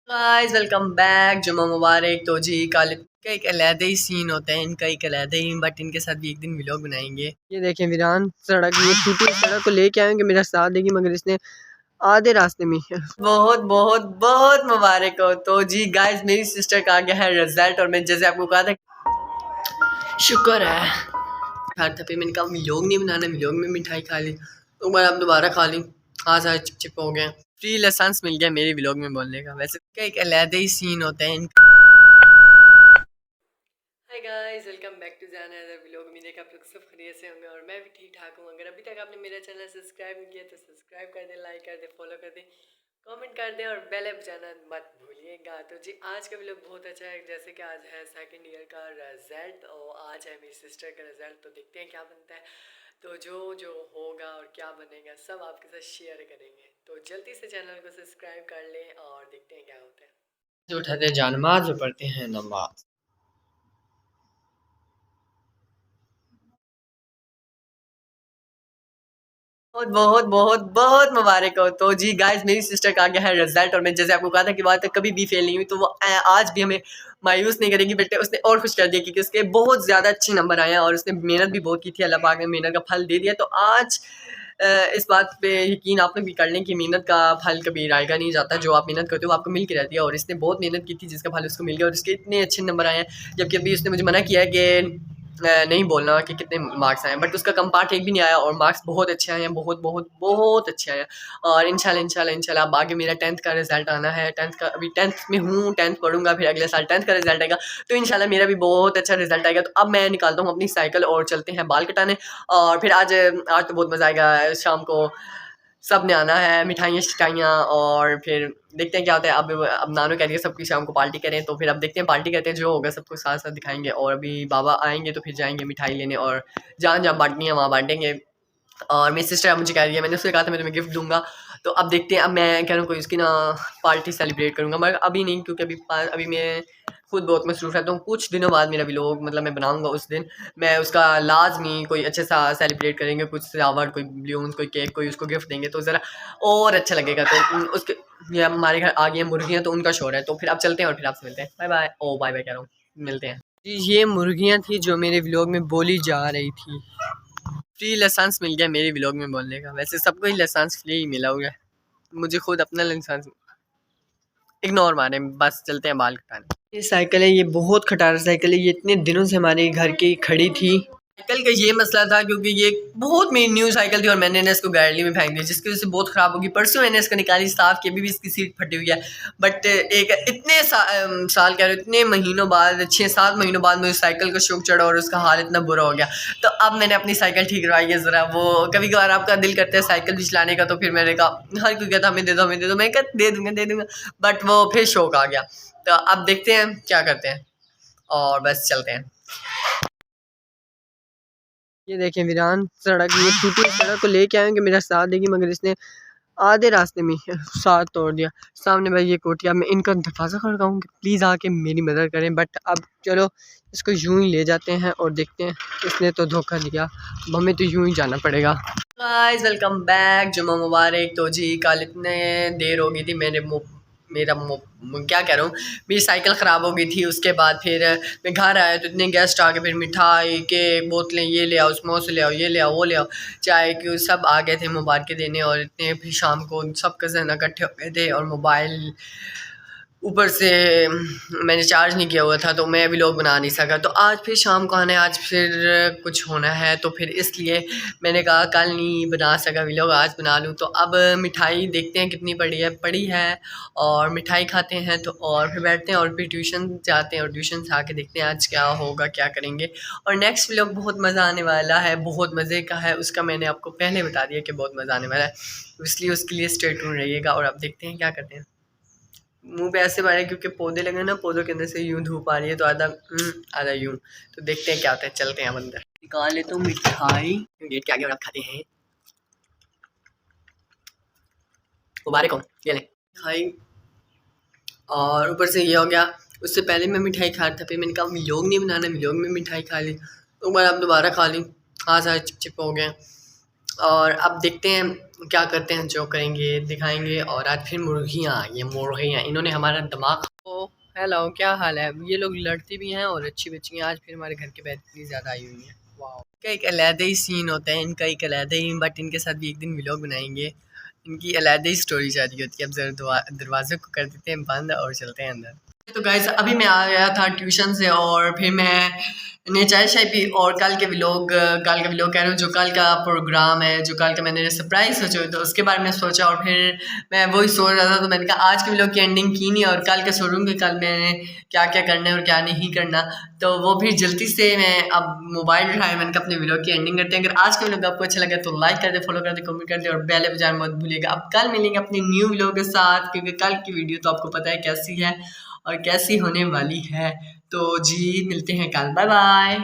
Guys welcome back. जुम्मा मुबारक। तो जी कल का एक अलहदा ही सीन होता है इनका, एक अलहदा ही, बट इनके साथ भी एक दिन व्लॉग बनाएंगे। ये देखें वीरान सड़क, ये टूटी सड़क को लेके आएंगे, मेरा साथ देगी, मगर इसने आधे रास्ते में बहुत बहुत बहुत मुबारक हो। तो जी गाइस मेरी सिस्टर का आ गया है रिजल्ट, और मैं जैसे आपको कहा था, शुक्र है हर दफे मैंने कहा व्लॉग नहीं बनाना, व्लॉग में मिठाई खा ली, तो बार अब दोबारा खा ली, हाँ सारे चिप चिप हो गए। फ्री लाइसेंस मिल गया मेरे व्लॉग में बोलने का। वैसे का एक अलहदा ही सीन होता है इनका। Hi guys welcome back to another vlog. उम्मीद है कि आप लोग सब खैरियत से होंगे और मैं भी ठीक ठाक हूँ। अगर अभी तक आपने मेरा चैनल सब्सक्राइब नहीं किया तो सब्सक्राइब कर दें, लाइक कर दें, फॉलो कर दें, कमेंट कर दें और बेल बजाना मत भूलिएगा। तो जी आज का व्लॉग बहुत अच्छा है, जैसे कि आज है सेकंड ईयर का रिजल्ट और आज है मेरी सिस्टर का रिजल्ट। तो देखते हैं क्या बनता है, तो जो जो होगा और क्या बनेगा सब आपके साथ शेयर करेंगे। तो जल्दी से चैनल को सब्सक्राइब कर लें और देखते हैं क्या होता है। जो उठाते हैं जानमाज, जो पढ़ते हैं नमाज। बहुत बहुत बहुत बहुत मुबारक हो। तो जी गाइस मेरी सिस्टर का आ गया है रिजल्ट, और मैं जैसे आपको कहा था कि बात कभी भी फेल नहीं हुई, तो वो आज भी हमें मायूस नहीं करेगी, बेटे उसने और खुश कर दिया क्योंकि उसके बहुत ज़्यादा अच्छे नंबर आए हैं और उसने मेहनत भी बहुत की थी। अल्लाह पाक ने मेहनत का फल दे दिया। तो आज इस बात पे यकीन आप लोग भी कर लें कि मेहनत का फल कभी रायगा नहीं जाता। जो आप मेहनत करते हो आपको मिल के रहती है, और इसने बहुत मेहनत की थी जिसका फल उसको मिल गया, और इसके इतने अच्छे नंबर आए हैं। जबकि अभी उसने मुझे मना किया है कि नहीं बोलना कि कितने मार्क्स आए हैं, बट उसका कम पार्ट एक भी नहीं आया और मार्क्स बहुत अच्छे आए हैं, बहुत बहुत बहुत अच्छे आए हैं। और इंशाल्लाह इंशाल्लाह इंशाल्लाह अब आगे मेरा 10th का रिजल्ट आना है। 10th का अभी 10th में हूँ, 10th पढ़ूंगा, फिर अगले साल 10th का रिजल्ट आएगा, तो इंशाल्लाह मेरा भी बहुत अच्छा रिजल्ट आएगा। तो अब मैं निकालता हूँ अपनी साइकिल और चलते हैं बाल कटाने। और फिर आज आज तो बहुत मज़ा आएगा। शाम को सब ने आना है, मिठाइयाँ शिठाइयाँ, और फिर देखते हैं क्या होता है। अब नानू कह रही है सबकी शाम को पार्टी करें, तो फिर अब देखते हैं पार्टी करते हैं, जो होगा सबको साथ साथ दिखाएंगे। और अभी बाबा आएंगे तो फिर जाएंगे मिठाई लेने, और जहाँ जहाँ बांटनी है वहाँ बांटेंगे। और मेरी सिस्टर मुझे कह रही है, मैंने उससे कहा था मैं तुम्हें गिफ्ट दूंगा, तो अब देखते हैं। अब मैं कह रहा हूँ कोई उसकी ना पार्टी सेलिब्रेट करूँगा, मगर अभी नहीं, क्योंकि अभी मैं खुद बहुत मसरूफ़ रहता हूँ। कुछ दिनों बाद मेरा व्लॉग मतलब मैं बनाऊँगा, उस दिन मैं उसका लाजमी कोई अच्छे सा सेलिब्रेट करेंगे, कुछ सजावट, कोई बलून्स, कोई केक, कोई उसको गिफ्ट देंगे तो ज़रा और अच्छा लगेगा। तो उसके ये हमारे घर आ गई हैं मुर्गियाँ, तो उनका शोर है, तो फिर आप चलते हैं और फिर आपसे मिलते हैं। Bye bye. ओ बाय बाय कह रहा हूँ, मिलते हैं जी। ये मुर्गियाँ थी जो मेरे व्लॉग में बोली जा रही थी। फ्री लाइसेंस मिल गया मेरे व्लॉग में बोलने का। वैसे सबको ही लाइसेंस फ्री ही मिला हुआ है, मुझे खुद अपना लाइसेंस इग्नोर मारे। बस चलते हैं बाल कटाने। ये साइकिल है, ये बहुत खटारा साइकिल है, ये इतने दिनों से हमारे घर की खड़ी थी। साइकिल का ये मसला था क्योंकि ये बहुत मेरी न्यू साइकिल थी और मैंने ना इसको गैलरी में फेंक दी, जिसकी वजह से बहुत ख़राब होगी। परसों मैंने इसको निकाली, साफ़ की, अभी भी इसकी सीट फटी हुई है। बट एक इतने साल कह रहे हो, इतने महीनों बाद, 6-7 महीनों बाद मुझे साइकिल का शौक चढ़ा और उसका हाल इतना बुरा हो गया। तो अब मैंने अपनी साइकिल ठीक करवाई है ज़रा। वो कभी कभार आपका दिल करता है साइकिल भी चलाने का, तो फिर मैंने कहा, हर कोई कहता हमें दे दो हमें दे दो, मैं कहा दे दूँगा, बट वो फिर शौक आ गया। तो अब देखते हैं क्या करते हैं, और बस चलते हैं। ये देखें वीरान सड़क, ये टूटी सड़क को लेके आएंगे, मेरा साथ देगी, मगर इसने आधे रास्ते में साथ तोड़ दिया। सामने भाई ये कोठिया, मैं इनका दरवाज़ा खड़काऊँ कि प्लीज़ आके मेरी मदद करें, बट अब चलो इसको यूं ही ले जाते हैं और देखते हैं। इसने तो धोखा दिया, अब हमें तो यूं ही जाना पड़ेगा। Guys welcome back. जुम्मा मुबारक। तो जी कल इतने देर हो गई थी, क्या कह रहा हूँ, मेरी साइकिल ख़राब हो गई थी। उसके बाद फिर मैं घर आया तो इतने गेस्ट आ गए, फिर मिठाई, केक, बोतलें, ये ले आओ, समोसे ले आओ, ये ले आओ, वो ले आओ, चाय क्यों, सब आ गए थे मुबारकें देने। और इतने फिर शाम को सब कज़न इकट्ठे हो गए थे, और मोबाइल ऊपर से मैंने चार्ज नहीं किया हुआ था, तो मैं भी लोग बना नहीं सका। तो आज फिर शाम को आना है, आज फिर कुछ होना है, तो फिर इसलिए मैंने कहा कल नहीं बना सका व्लॉग, आज बना लूँ। तो अब मिठाई देखते हैं कितनी पड़ी है, और मिठाई खाते हैं तो, और फिर बैठते हैं और फिर ट्यूशन जाते हैं, और ट्यूशन से आके देखते हैं आज क्या होगा, क्या करेंगे। और नेक्स्ट व्लॉग बहुत मज़ा आने वाला है, बहुत मज़े का है, उसका मैंने आपको पहले बता दिया कि बहुत मज़ा आने वाला है, इसलिए उसके लिए स्टे ट्यून रहिएगा। और अब देखते हैं क्या करते हैं। मुंह पे ऐसे मारे क्योंकि पौधे लगे ना, पौधों के अंदर से यूं धूप आ रही है, तो आधा यूं। तो देखते हैं क्या होता है, चलते हैं अब अंदर। निकाल लेता हूँ मिठाई गेट के आगे और आप खाते हैं। मुबारक हो, ये ले मिठाई। और ऊपर से ये हो गया, उससे पहले मैं मिठाई खा रहा था, फिर मैंने कहा व्लॉग नहीं बनाना, व्लॉग में मिठाई खा ली, तो बार अब दोबारा खा ली, हाँ सारे चिप चिप हो गए। और अब देखते हैं क्या करते हैं, जो करेंगे दिखाएंगे। और आज फिर मुर्गियाँ आ गई हैं, मुर्गियाँ, इन्होंने हमारा दिमाग। ओ हेलो, क्या हाल है? ये लोग लड़ती भी हैं और अच्छी बच्ची हैं। आज फिर हमारे घर के बाहर इतनी ज़्यादा आई हुई हैं। वाह, इनका एक अलहदा ही सीन होता है, इनका एक अलहदा ही, बट इनके साथ भी एक दिन व्लॉग बनाएंगे। इनकी अलहदा ही स्टोरी शादी होती है। अब जरा दरवाजे को कर देते हैं बंद और चलते हैं अंदर। तो गाइस अभी मैं आ गया था ट्यूशन से और फिर मैंने चाय शाय पी। और कल का व्लॉग कह रहा हूँ, जो कल का प्रोग्राम है, जो कल का मैंने सरप्राइज सोचा, तो उसके बारे में सोचा। और फिर मैं वही सोच रहा था, तो मैंने कहा आज के व्लॉग की एंडिंग की नहीं और कल का सोचूंगी कल मैंने क्या क्या करना है और क्या नहीं करना। तो वो भी जल्दी से मैं अब मोबाइल उठाया, मैंने कहा अपने व्लॉग की एंडिंग करते हैं। अगर आज का व्लॉग आपको अच्छा लगा तो लाइक कर दे, फॉलो कर दे, कमेंट कर दे और बेल बजाना मत भूलिएगा। अब कल मिलेंगे अपने न्यू व्लॉग के साथ, क्योंकि कल की वीडियो तो आपको पता है कैसी है और कैसी होने वाली है। तो जी मिलते हैं कल, बाय बाय।